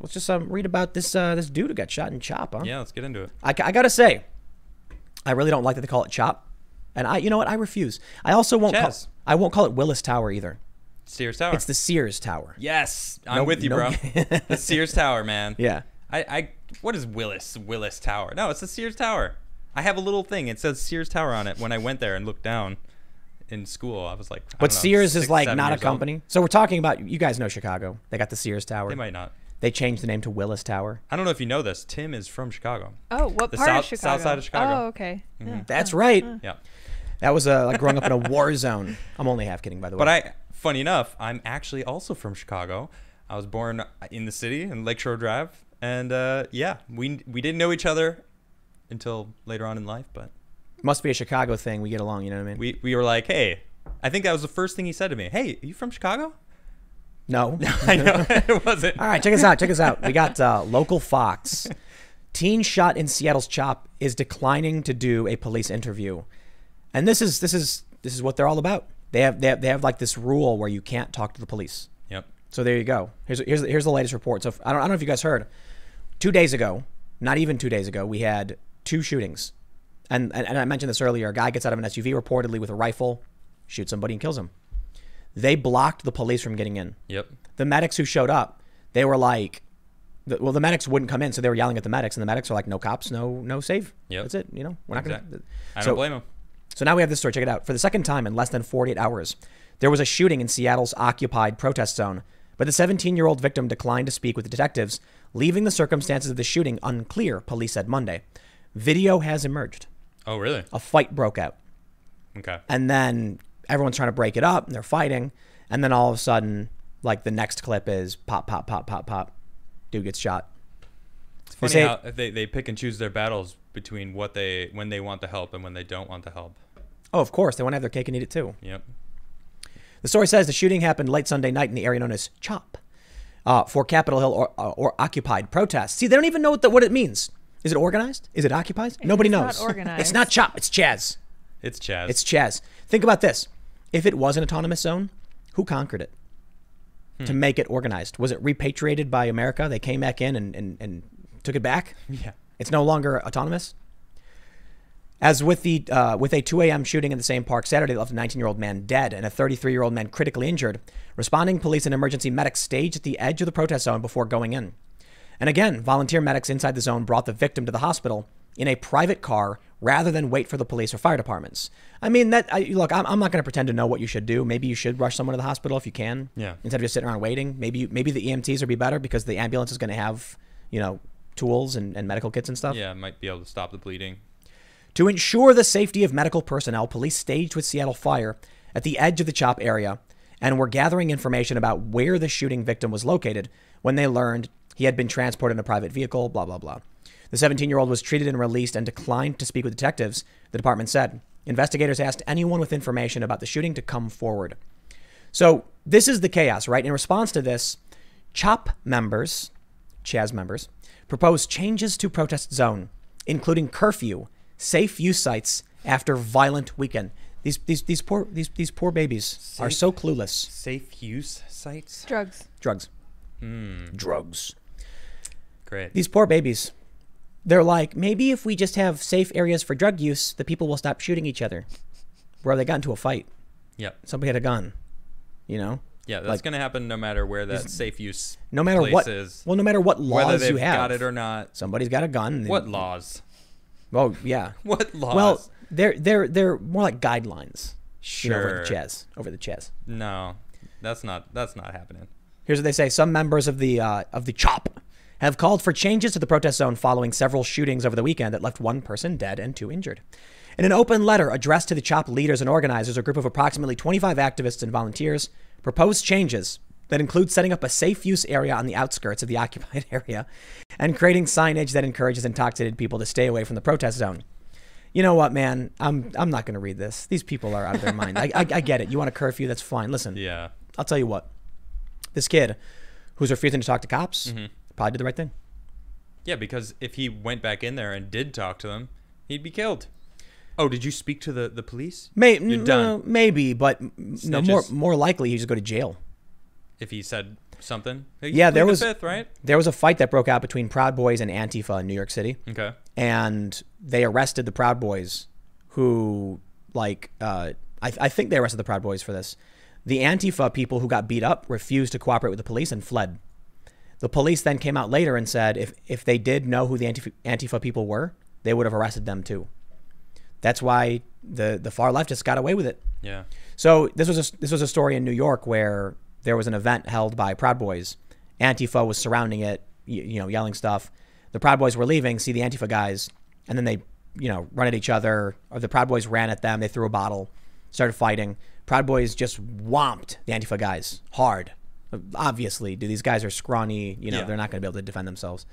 Let's just read about this this dude who got shot in CHOP, huh? Yeah, let's get into it. I gotta say, I really don't like that they call it CHOP, and you know what? I refuse. I also won't CHAZ. I won't call it Willis Tower either. Sears Tower. It's the Sears Tower. Yes, I'm with you, bro. The Sears Tower, man. Yeah. What is Willis Tower? No, it's the Sears Tower. I have a little thing. It says Sears Tower on it. When I went there and looked down in school, I was like, I but don't know, Sears 6, is like 7 not a years company. old. So we're talking about, you guys know Chicago. They got the Sears Tower. They might not. They changed the name to Willis Tower. I don't know if you know this. Tim is from Chicago. Oh, what The part of south Chicago? side of Chicago. Oh, okay. Yeah. That's right. Yeah. That was like growing up in a war zone. I'm only half kidding, by the way. But funny enough, I'm actually also from Chicago. I was born in the city in Lakeshore Drive, and yeah, we didn't know each other until later on in life, but Must be a Chicago thing. We get along, you know what I mean? we were like, hey, I think that was the first thing he said to me. Hey, are you from Chicago? No. I know it wasn't. All right, check us out. Check us out. We got local Fox. Teen shot in Seattle's CHOP is declining to do a police interview, and this is what they're all about. They have like this rule where you can't talk to the police. Yep. So there you go. Here's the latest report. So I don't know if you guys heard. 2 days ago, not even 2 days ago, we had 2 shootings, and I mentioned this earlier. A guy gets out of an SUV reportedly with a rifle, shoots somebody and kills him. They blocked the police from getting in. Yep. The medics who showed up, they were like, well, the medics wouldn't come in, so they were yelling at the medics, and the medics were like, no cops, no save. Yep. That's it. You know, we're not Exactly. going to. I don't blame him. So now we have this story. Check it out. For the second time in less than 48 hours, there was a shooting in Seattle's occupied protest zone, but the 17-year-old victim declined to speak with the detectives, leaving the circumstances of the shooting unclear, police said Monday. Video has emerged. Oh, really? A fight broke out. Okay. And then everyone's trying to break it up, and they're fighting, and then all of a sudden, like, the next clip is pop, pop, pop, pop, pop. Dude gets shot. It's funny how they pick and choose their battles between when they want the help and when they don't want the help. Oh, of course. They want to have their cake and eat it, too. Yep. The story says the shooting happened late Sunday night in the area known as CHOP for Capitol Hill or occupied protests. See, they don't even know what it means. Is it organized? Is it occupied? Nobody knows. It's not organized. It's not CHOP. It's CHAZ. It's CHAZ. It's CHAZ. Think about this. If it was an autonomous zone, who conquered it to make it organized? Was it repatriated by America? They came back in and took it back? Yeah. It's no longer autonomous? As with a 2 a.m. shooting in the same park Saturday that left a 19-year-old man dead and a 33-year-old man critically injured, responding police and emergency medics staged at the edge of the protest zone before going in. And again, volunteer medics inside the zone brought the victim to the hospital in a private car rather than wait for the police or fire departments. I mean, look, I'm not going to pretend to know what you should do. Maybe you should rush someone to the hospital if you can. Yeah. Instead of just sitting around waiting. Maybe the EMTs would be better because the ambulance is going to have, tools and medical kits and stuff. Yeah, might be able to stop the bleeding. To ensure the safety of medical personnel, police staged with Seattle Fire at the edge of the CHOP area and were gathering information about where the shooting victim was located when they learned he had been transported in a private vehicle, blah, blah, blah. The 17-year-old was treated and released and declined to speak with detectives, the department said. Investigators asked anyone with information about the shooting to come forward. So this is the chaos, right? In response to this, CHOP members, CHAZ members, proposed changes to protest zone, including curfew, safe use sites after violent weekend. These poor babies are so clueless. Safe use sites? Drugs. Drugs. Drugs. Great. These poor babies. They're like, maybe if we just have safe areas for drug use, the people will stop shooting each other. Bro, they got into a fight. Yep. Somebody had a gun. Yeah, that's going to happen no matter where that safe use no matter place what is. Well, no matter what Whether laws they've you have. got it or not. Somebody's got a gun. What laws? Oh, yeah. What laws? Well, they're more like guidelines. Sure. Over the CHAZ. No, that's not happening. Here's what they say. Some members of the CHOP have called for changes to the protest zone following several shootings over the weekend that left 1 person dead and 2 injured. In an open letter addressed to the CHOP leaders and organizers, a group of approximately 25 activists and volunteers proposed changes that include setting up a safe use area on the outskirts of the occupied area and creating signage that encourages intoxicated people to stay away from the protest zone. You know what, man? I'm not going to read this. These people are out of their mind. I get it. You want a curfew? That's fine. Listen, Yeah. I'll tell you what. This kid who's refusing to talk to cops probably did the right thing. Yeah, because if he went back in there and did talk to them, he'd be killed. Oh, did you speak to the police? You're done. Maybe, but no, Snitches. more likely he just go to jail. If he said something. Yeah, there was the fifth, right? There was a fight that broke out between Proud Boys and Antifa in New York City. Okay. And they arrested the Proud Boys, who I think they arrested the Proud Boys for this. The Antifa people who got beat up refused to cooperate with the police and fled. The police then came out later and said if they did know who the Antifa people were, they would have arrested them too. That's why the far leftists got away with it. Yeah. So this was a story in New York where there was an event held by Proud Boys. Antifa was surrounding it, yelling stuff. The Proud Boys were leaving, see the Antifa guys, and then they, run at each other. Or the Proud Boys ran at them. They threw a bottle, started fighting. Proud Boys just whomped the Antifa guys hard. Obviously, these guys are scrawny. They're not going to be able to defend themselves.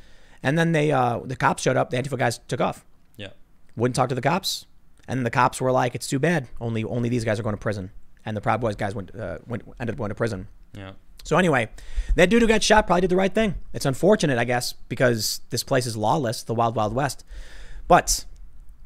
And then the cops showed up. The Antifa guys took off. Yeah. Wouldn't talk to the cops. And then the cops were like, "It's too bad. Only these guys are going to prison." And the Proud Boys guys ended up going to prison. Yeah. So anyway, that dude who got shot probably did the right thing. It's unfortunate, I guess, because this place is lawless, the Wild Wild West. But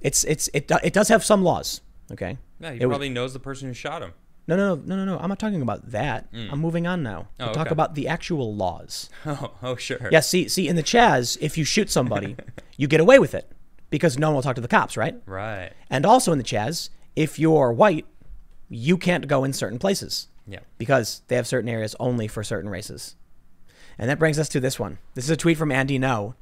it does have some laws. Okay. Yeah, he probably knows the person who shot him. No. I'm not talking about that. I'm moving on now. Oh, We'll talk about the actual laws. Oh, sure. Yeah, see, in the CHAZ, if you shoot somebody, you get away with it because no one will talk to the cops, right? Right. And also in the CHAZ, if you're white, you can't go in certain places. Yeah. Because they have certain areas only for certain races. And that brings us to this one. This is a tweet from Andy No.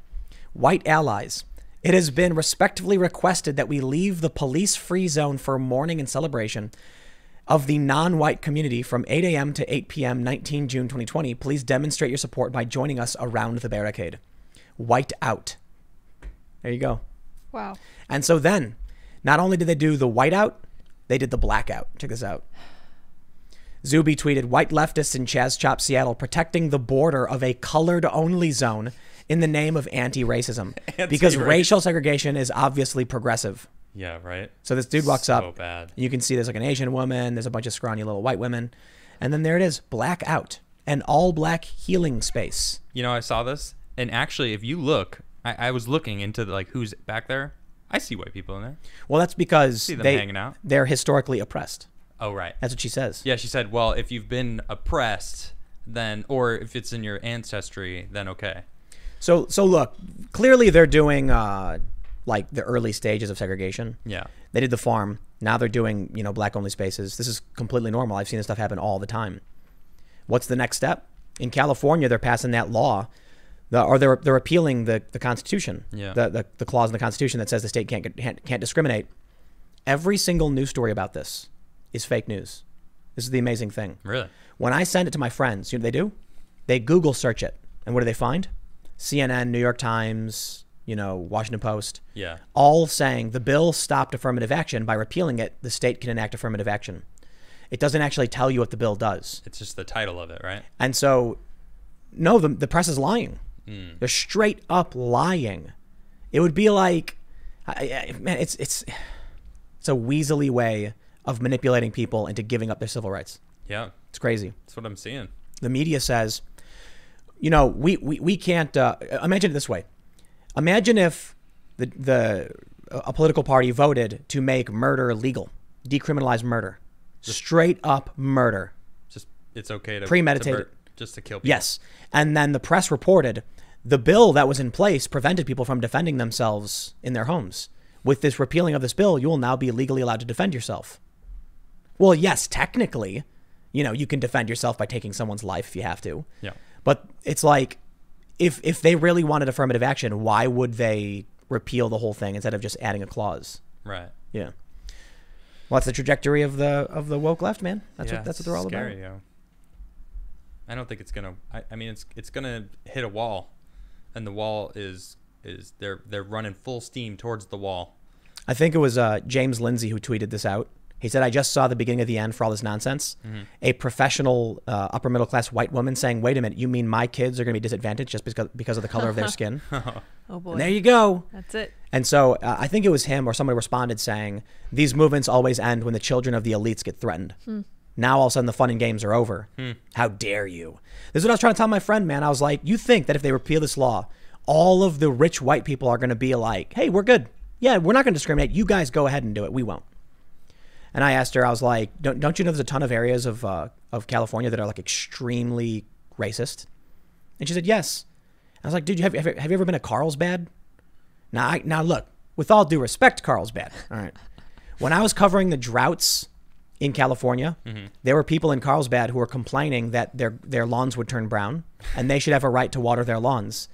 White allies. It has been respectfully requested that we leave the police-free zone for mourning and celebration of the non-white community from 8 a.m. to 8 p.m. 19 June 2020. Please demonstrate your support by joining us around the barricade. White out. There you go. Wow. And so then, not only did they do the white out, they did the blackout. Check this out. Zuby tweeted, white leftists in CHAZ Chop Seattle protecting the border of a colored-only zone in the name of anti-racism. Because racial segregation is obviously progressive. Yeah, right. So this dude walks up. So bad. You can see there's like an Asian woman. There's a bunch of scrawny little white women. And then there it is, black out. An all-black healing space. I saw this. And actually, if you look, I was looking into who's back there. I see white people in there. Well, that's because hanging out. They're historically oppressed. Oh, right. That's what she says. Yeah, she said, well, if you've been oppressed, then, or if it's in your ancestry, then okay. So look, clearly they're doing like the early stages of segregation. Yeah. They did the farm. Now they're doing, black only spaces. This is completely normal. I've seen this stuff happen all the time. What's the next step? In California, they're passing that law, they're repealing the Constitution. Yeah. The clause in the Constitution that says the state can't discriminate. Every single news story about this is fake news. This is the amazing thing. Really? When I send it to my friends, you know what they do? They Google search it. And what do they find? CNN, New York Times, Washington Post. Yeah. All saying the bill stopped affirmative action. By repealing it, the state can enact affirmative action. It doesn't actually tell you what the bill does. It's just the title of it, right? And so, no, the press is lying. They're straight up lying. It would be like, man, it's a weaselly way of manipulating people into giving up their civil rights. Yeah. It's crazy. That's what I'm seeing. The media says, we can't, imagine it this way. Imagine if a political party voted to make murder legal, decriminalize murder, straight up murder. Just, it's okay to premeditated, just to kill people. Yes. And then the press reported the bill that was in place prevented people from defending themselves in their homes. With this repealing of this bill, you will now be legally allowed to defend yourself. Well, yes, technically, you can defend yourself by taking someone's life if you have to. Yeah. But it's like, if they really wanted affirmative action, why would they repeal the whole thing instead of just adding a clause? Right. Yeah. Well, that's the trajectory of the woke left, man. That's what they're all scary, about. Yeah. I don't think it's gonna. I mean, it's gonna hit a wall, and the wall is they're running full steam towards the wall. I think it was James Lindsay who tweeted this out. He said, I just saw the beginning of the end for all this nonsense. Mm-hmm. A professional upper middle class white woman saying, wait a minute, you mean my kids are going to be disadvantaged just because of the color of their skin? Oh, boy. And there you go. That's it. And so I think it was him or somebody responded saying, these movements always end when the children of the elites get threatened. Now all of a sudden the fun and games are over. How dare you? This is what I was trying to tell my friend, man. I was like, you think that if they repeal this law, all of the rich white people are going to be like, hey, we're good. Yeah, we're not going to discriminate. You guys go ahead and do it. We won't. And I asked her, I was like, don't you know there's a ton of areas of California that are like extremely racist? And she said, yes. I was like, dude, have you ever been to Carlsbad? Now look, with all due respect, Carlsbad. All right. When I was covering the droughts in California, there were people in Carlsbad who were complaining that their lawns would turn brown and they should have a right to water their lawns.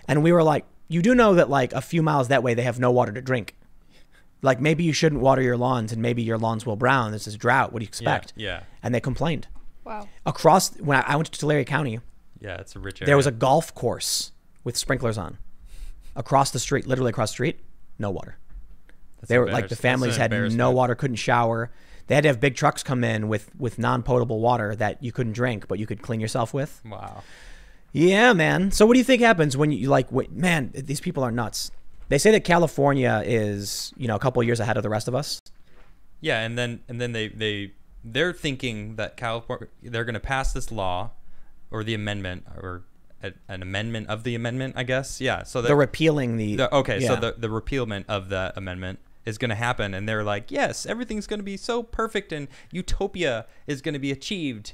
And we were like, you do know that like a few miles that way, they have no water to drink. Like maybe you shouldn't water your lawns and maybe your lawns will brown. This is drought. What do you expect? Yeah. And they complained. Wow. Across, when I went to Tulare County, Yeah, it's a rich area. there was a golf course with sprinklers on. Across the street, literally across the street, no water. They were like, the families had no water, couldn't shower. They had to have big trucks come in with non-potable water that you couldn't drink, but you could clean yourself with. Wow. Yeah, man. So what do you think happens when you like, man, these people are nuts. They say that California is, a couple of years ahead of the rest of us. Yeah, and then they're thinking that California, they're going to pass this law or the amendment or an amendment of the amendment, I guess. Yeah. So they're repealing so the repealment of the amendment is going to happen. And they're like, yes, everything's going to be so perfect and utopia is going to be achieved.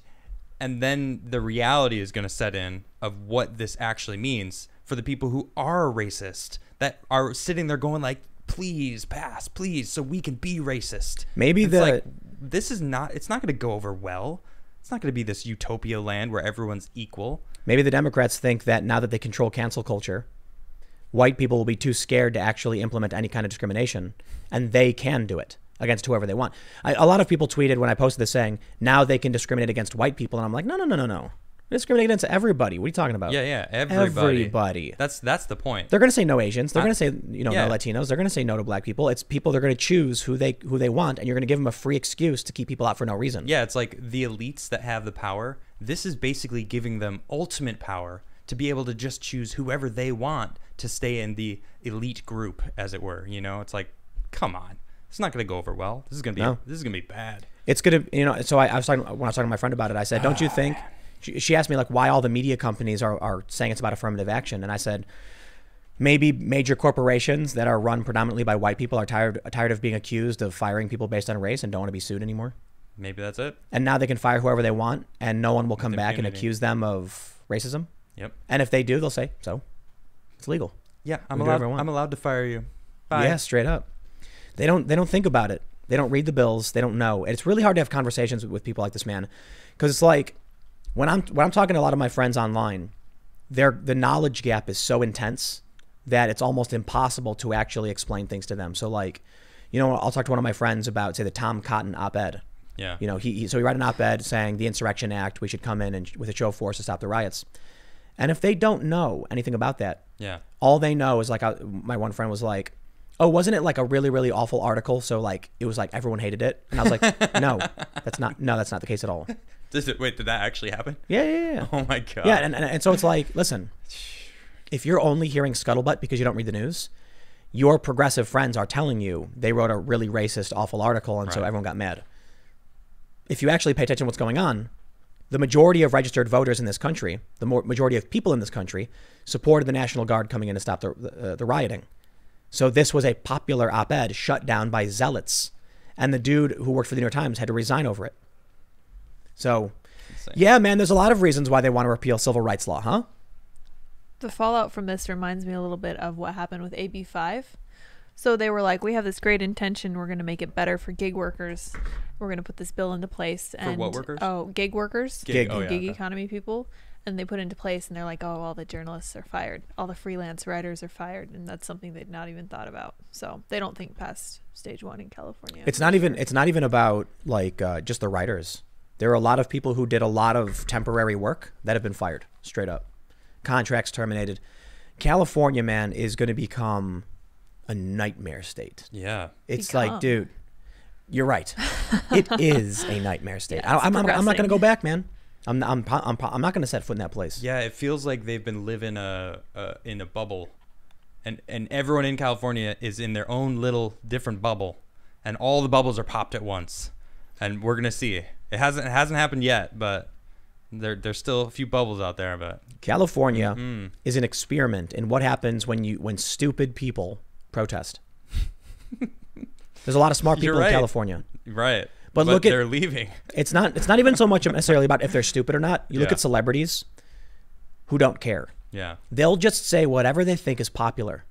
And then the reality is going to set in of what this actually means for the people who are racist, that are sitting there going like, please pass, please, so we can be racist. Maybe it's not going to go over well. It's not going to be this utopia land where everyone's equal. Maybe the Democrats think that now that they control cancel culture, white people will be too scared to actually implement any kind of discrimination, and they can do it against whoever they want. A lot of people tweeted when I posted this saying, now they can discriminate against white people, and I'm like, no. Discriminate against everybody. What are you talking about? Yeah, everybody. Everybody. That's the point. They're going to say no Asians. They're going to say no Latinos. They're going to say no to black people. It's people they're going to choose who they want, and you're going to give them a free excuse to keep people out for no reason. Yeah, it's like the elites that have the power. This is basically giving them ultimate power to be able to just choose whoever they want to stay in the elite group, as it were. It's like, come on, it's not going to go over well. This is going to be bad. It's going to, So when I was talking to my friend about it, I said, don't you think? She asked me like why all the media companies are saying it's about affirmative action, and I said maybe major corporations that are run predominantly by white people are tired of being accused of firing people based on race and don't want to be sued anymore. Maybe that's it. And now they can fire whoever they want, and no one will come back and accuse them of racism. Yep. And if they do, they'll say so. It's legal. Yeah, I'm allowed to fire you. Bye. Yeah, straight up. They don't think about it. They don't read the bills. They don't know. And it's really hard to have conversations with people like this man, because it's like. When I'm talking to a lot of my friends online, the knowledge gap is so intense that it's almost impossible to actually explain things to them. So like, I'll talk to one of my friends about, say, the Tom Cotton op-ed. Yeah. He write an op-ed saying the Insurrection Act, we should come in and with a show of force to stop the riots. And if they don't know anything about that, all they know is like, my one friend was like, oh, wasn't it like a really, really awful article? So like, it was like everyone hated it. And I was like, no, that's not the case at all. Wait, did that actually happen? Yeah. Oh my God. Yeah, and so it's like, listen, if you're only hearing scuttlebutt because you don't read the news, your progressive friends are telling you they wrote a really racist, awful article, and so everyone got mad. If you actually pay attention to what's going on, the majority of registered voters in this country, the majority of people in this country, supported the National Guard coming in to stop the rioting. So this was a popular op-ed shut down by zealots, and the dude who worked for the New York Times had to resign over it. So, yeah, man, there's a lot of reasons why they want to repeal civil rights law, huh? The fallout from this reminds me a little bit of what happened with AB 5. So they were like, we have this great intention. We're going to make it better for gig workers. We're going to put this bill into place. For what workers? Oh, gig workers. Gig economy people. And they put it into place, and they're like, oh, all the journalists are fired. All the freelance writers are fired. And that's something they'd not even thought about. So they don't think past stage 1 in California. It's not even about like just the writers. There are a lot of people who did a lot of temporary work that have been fired, straight up. Contracts terminated. California, man, is going to become a nightmare state. Yeah. It's like, dude, you're right. It is a nightmare state. Yeah, I'm not going to go back, man. I'm not going to set foot in that place. Yeah, it feels like they've been living in a bubble, and everyone in California is in their own little different bubble, and all the bubbles are popped at once, and we're gonna see. It hasn't happened yet, but there's still a few bubbles out there. But California is an experiment in what happens when stupid people protest. There's a lot of smart people in California, right? But they're leaving. It's not even so much necessarily about if they're stupid or not. You look at celebrities who don't care. Yeah. They'll just say whatever they think is popular.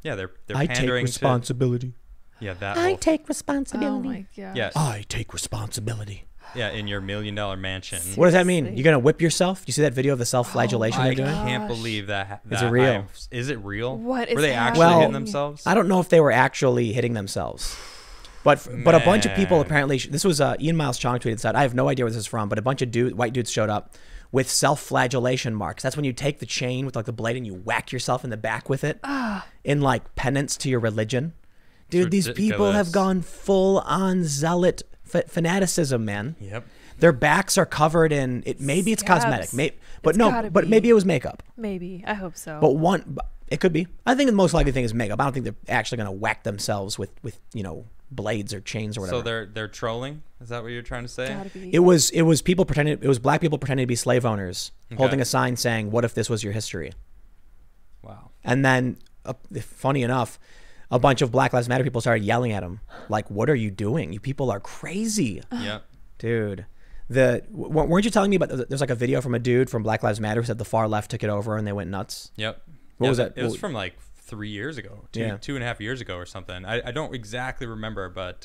Yeah, they're I take pandering responsibility. Yeah, that I whole, take Oh responsibility. my god. yeah, I take responsibility. yeah, in your $1 million mansion. What does that mean? Seriously. You're gonna whip yourself? You see that video of the self-flagellation I they're doing? can't Gosh. believe that. Is it real? Is it real? What is Were they actually Well, hitting themselves? I don't know if they were actually hitting themselves. But a bunch of people Man. apparently, this was Ian Miles Chong tweeted this out. I have no idea where this is from, but a bunch of white dudes showed up with self-flagellation marks. That's when you take the chain with like the blade and you whack yourself in the back with it in like penance to your religion. Dude, these people have ridiculous. gone full on zealot fanaticism, man. Yep. Their backs are covered in it. Maybe it's Scabs. cosmetic, but It's no, gotta but be. maybe it was makeup. Maybe. I hope so. But it could be. I think the most likely thing is makeup. I don't think they're actually going to whack themselves with blades or chains or whatever. So they're trolling. Is that what you're trying to say? Gotta be. It was people pretending. It was black people pretending to be slave owners, holding a sign saying, "What if this was your history?" Wow. And then, funny enough, a bunch of Black Lives Matter people started yelling at him, like, "What are you doing? You people are crazy, Yep. dude." Weren't you telling me about? There's like a video from a dude from Black Lives Matter who said the far left took it over and they went nuts. Yep. What was that? It was from like 3 years ago, two Yeah. 2.5 years ago or something. I don't exactly remember, but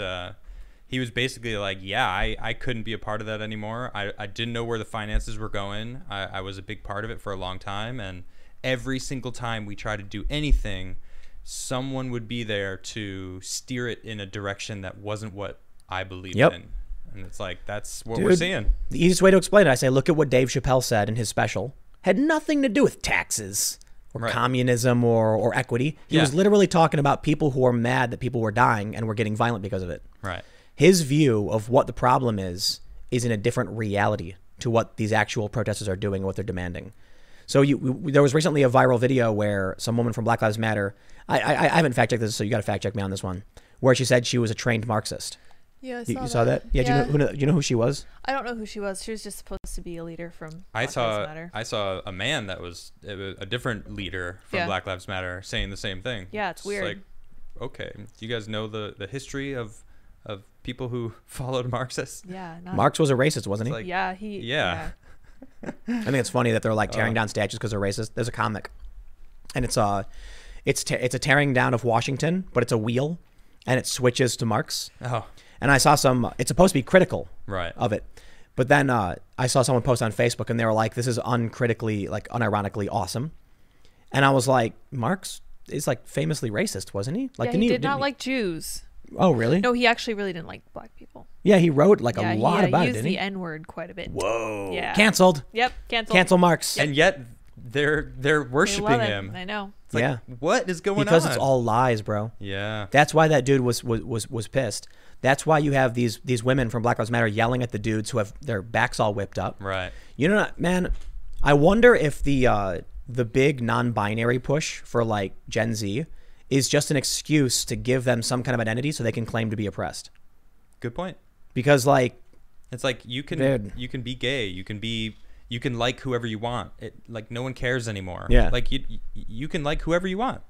he was basically like, yeah, I couldn't be a part of that anymore. I didn't know where the finances were going. I was a big part of it for a long time, and every single time we tried to do anything, someone would be there to steer it in a direction that wasn't what I believed Yep. in. And it's like, that's what Dude, we're seeing. The easiest way to explain it, I say, look at what Dave Chappelle said in his special. Had nothing to do with taxes or Right. communism or equity. He Yeah. was literally talking about people who are mad that people were dying and were getting violent because of it. Right. His view of what the problem is in a different reality to what these actual protesters are doing and what they're demanding. So there was recently a viral video where some woman from Black Lives Matter, I haven't fact checked this, so you got to fact check me on this one, where she said she was a trained Marxist. Yeah, You saw that? Yeah. Do you know who she was? I don't know who she was. She was just supposed to be a leader from I Black Lives saw Matter. I saw a man that was a different leader from Yeah. Black Lives Matter saying the same thing. Yeah, it's weird. Like, okay, do you guys know the history of people who followed Marxists? Yeah. Not, Marx was a racist, wasn't he? It's like, yeah, he. yeah. I think it's funny that they're like tearing down statues because they're racist. There's a comic, and it's a tearing down of Washington, but it's a wheel, and it switches to Marx. Oh, And I saw it's supposed to be critical right. of it, but then I saw someone post on Facebook, and they were like, "This is uncritically, like unironically awesome," and I was like, "Marx is like famously racist, wasn't he? Like, Yeah, he did not didn't like Jews. Oh, really? No, he actually really didn't like black people. Yeah, he wrote like Yeah, a lot he about it, used didn't the he? N-word quite a bit. Whoa! Yeah. Canceled. Yep, canceled. Cancel Marx. And yet they're They worshiping love it. him. I know. It's like, Yeah. what is going Because on? it's all lies, bro. Yeah. That's why that dude was pissed. That's why you have these women from Black Lives Matter yelling at the dudes who have their backs all whipped up. Right. You know, man, I wonder if the big non-binary push for like Gen Z is just an excuse to give them some kind of identity so they can claim to be oppressed. Good point. Because like, It's like you can Dude. be gay, you can like whoever you want. It like no one cares anymore. Yeah. Like you can like whoever you want.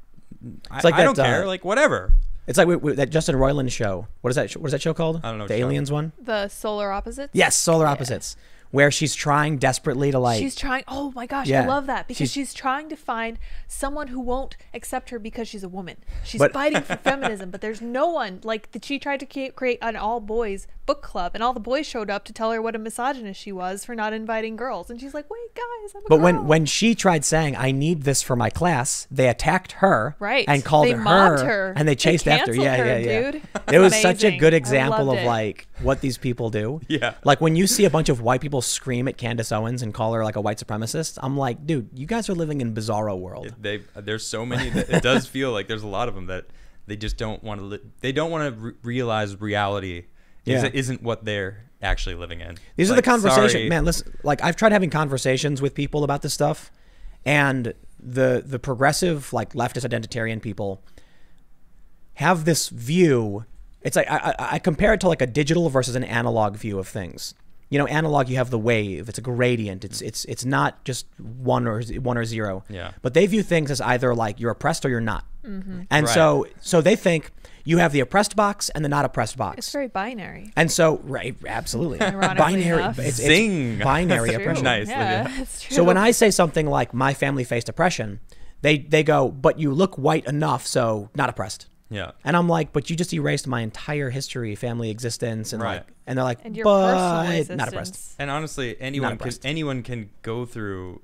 like I don't that, care. Like whatever. it's like that Justin Roiland show. What is that show called? I don't know what The show. Aliens one? The solar opposites. Yes, Solar Opposites. Where she's trying desperately to like She's trying. Oh my gosh, Yeah. I love that because She's- she's trying to find someone who won't accept her because she's a woman. She's But- fighting for feminism, but there's no one like that. She tried to create an all boys book club, and all the boys showed up to tell her what a misogynist she was for not inviting girls. And she's like, "Wait, guys, I'm a But girl." when she tried saying, "I need this for my class," they attacked her, Right. and called They her, mobbed her. and they They chased after. canceled Yeah, her, yeah. dude. It was such a Amazing. good I example loved of it. like what these people do. Yeah. Like when you see a bunch of white people scream at Candace Owens and call her like a white supremacist, I'm like, dude, you guys are living in bizarro world. There's so many that it does feel like there's a lot of them that they just don't want to they don't want to realize reality Yeah. isn't what they're actually living in. These are the Like, conversations, sorry. man. Listen, like I've tried having conversations with people about this stuff, and the progressive, like leftist identitarian people have this view. It's like I compare it to like a digital versus an analog view of things. You know, analog, you have the wave. It's a gradient. It's not just one or zero. Yeah. But they view things as either like you're oppressed or you're not. And Right. so they think you have the oppressed box and the not oppressed It's box. very binary. And so, right, absolutely. Ironically Binary, enough. it's Zing. binary It's true. oppression. Nice, Yeah, Lydia. it's true. So when I say something like my family faced oppression, they go, but you look white enough, so not oppressed. Yeah. And I'm like, but you just erased my entire history, family existence, and Right. and they're like, and your but personal not oppressed. existence. And honestly, anyone oppressed. can go through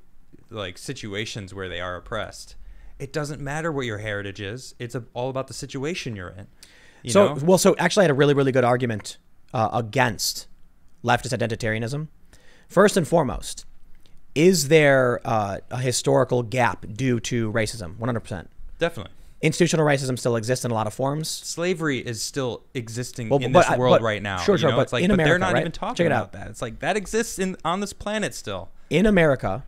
like situations where they are oppressed. It doesn't matter what your heritage is. It's all about the situation you're in. You know? So actually, I had a really, really good argument against leftist identitarianism. First and foremost, is there a historical gap due to racism? 100%. Definitely. Institutional racism still exists in a lot of forms. Slavery is still existing Well, in but- this world but- right now. sure, you sure, know? but It's like, in but they're America, not right? even talking Check it about out. that. It's like that exists on this planet still. In America,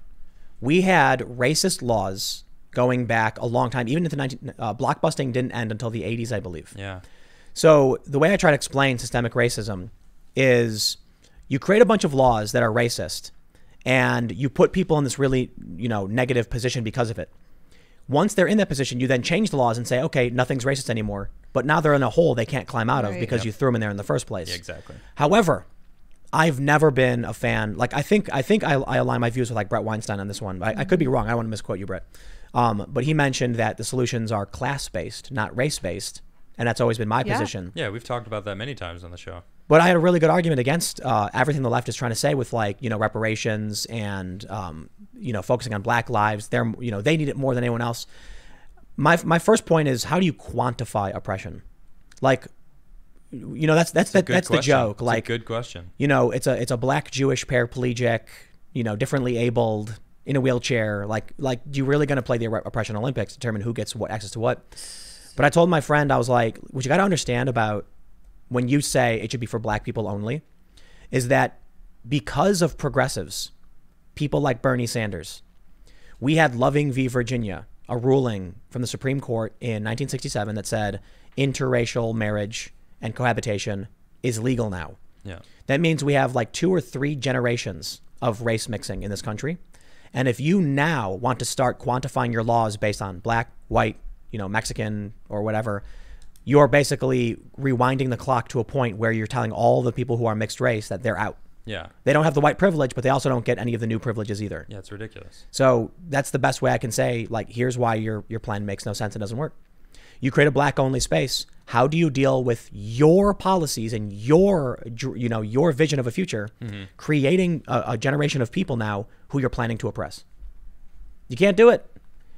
we had racist laws going back a long time. Even into blockbusting didn't end until the 80s, I believe. Yeah. So the way I try to explain systemic racism is you create a bunch of laws that are racist and you put people in this really, negative position because of it. Once they're in that position, you then change the laws and say, okay, nothing's racist anymore. But now they're in a hole they can't climb out of Right. because you threw them in there in the first place. Yeah, exactly. However, I've never been a fan. Like I think I align my views with like Brett Weinstein on this one. I could be wrong. I don't want to misquote you, Brett. But he mentioned that the solutions are class-based, not race-based. And that's always been my Yeah. position. Yeah, we've talked about that many times on the show. But I had a really good argument against everything the left is trying to say with like, reparations and, focusing on black lives. They need it more than anyone else. My first point is, how do you quantify oppression? Like, that's the Question. joke. It's Like, a good question. it's a black Jewish paraplegic, differently abled in a wheelchair. Like, you really going to play the oppression Olympics, determine who gets what access to what? But I told my friend, I was like, what you got to understand about when you say it should be for black people only is that because of progressives, people like Bernie Sanders, we had Loving v. Virginia, a ruling from the Supreme Court in 1967 that said interracial marriage and cohabitation is legal now. Yeah. That means we have like 2 or 3 generations of race mixing in this country. And if you now want to start quantifying your laws based on black, white, Mexican or whatever, you're basically rewinding the clock to a point where you're telling all the people who are mixed race that they're out. Yeah. They don't have the white privilege, but they also don't get any of the new privileges either. Yeah, it's ridiculous. So that's the best way I can say, like, here's why your plan makes no sense and doesn't work. You create a black only space. How do you deal with your policies and your vision of a future, creating a generation of people now who you're planning to oppress? You can't do it.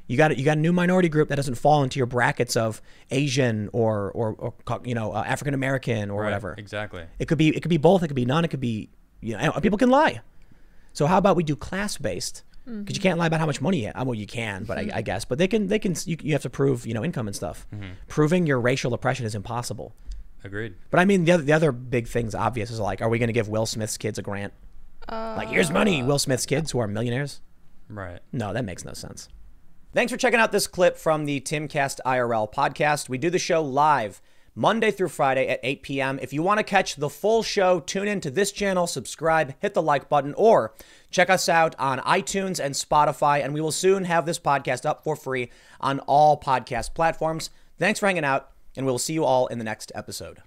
You got a new minority group that doesn't fall into your brackets of Asian or African American or Right, whatever. Exactly. It could be both. It could be none. It could be and people can lie. So how about we do class based? Because you can't lie about how much money you have. Well, you can, but I guess. But they can. You have to prove income and stuff. Proving your racial oppression is impossible. Agreed. But I mean, the other big things obvious is like, are we going to give Will Smith's kids a grant? Like, here's money, Will Smith's kids who are millionaires. Right. No, that makes no sense. Thanks for checking out this clip from the Timcast IRL podcast. We do the show live Monday through Friday at 8 p.m. If you want to catch the full show, tune in to this channel, subscribe, hit the like button, or check us out on iTunes and Spotify, and we will soon have this podcast up for free on all podcast platforms. Thanks for hanging out, and we'll see you all in the next episode.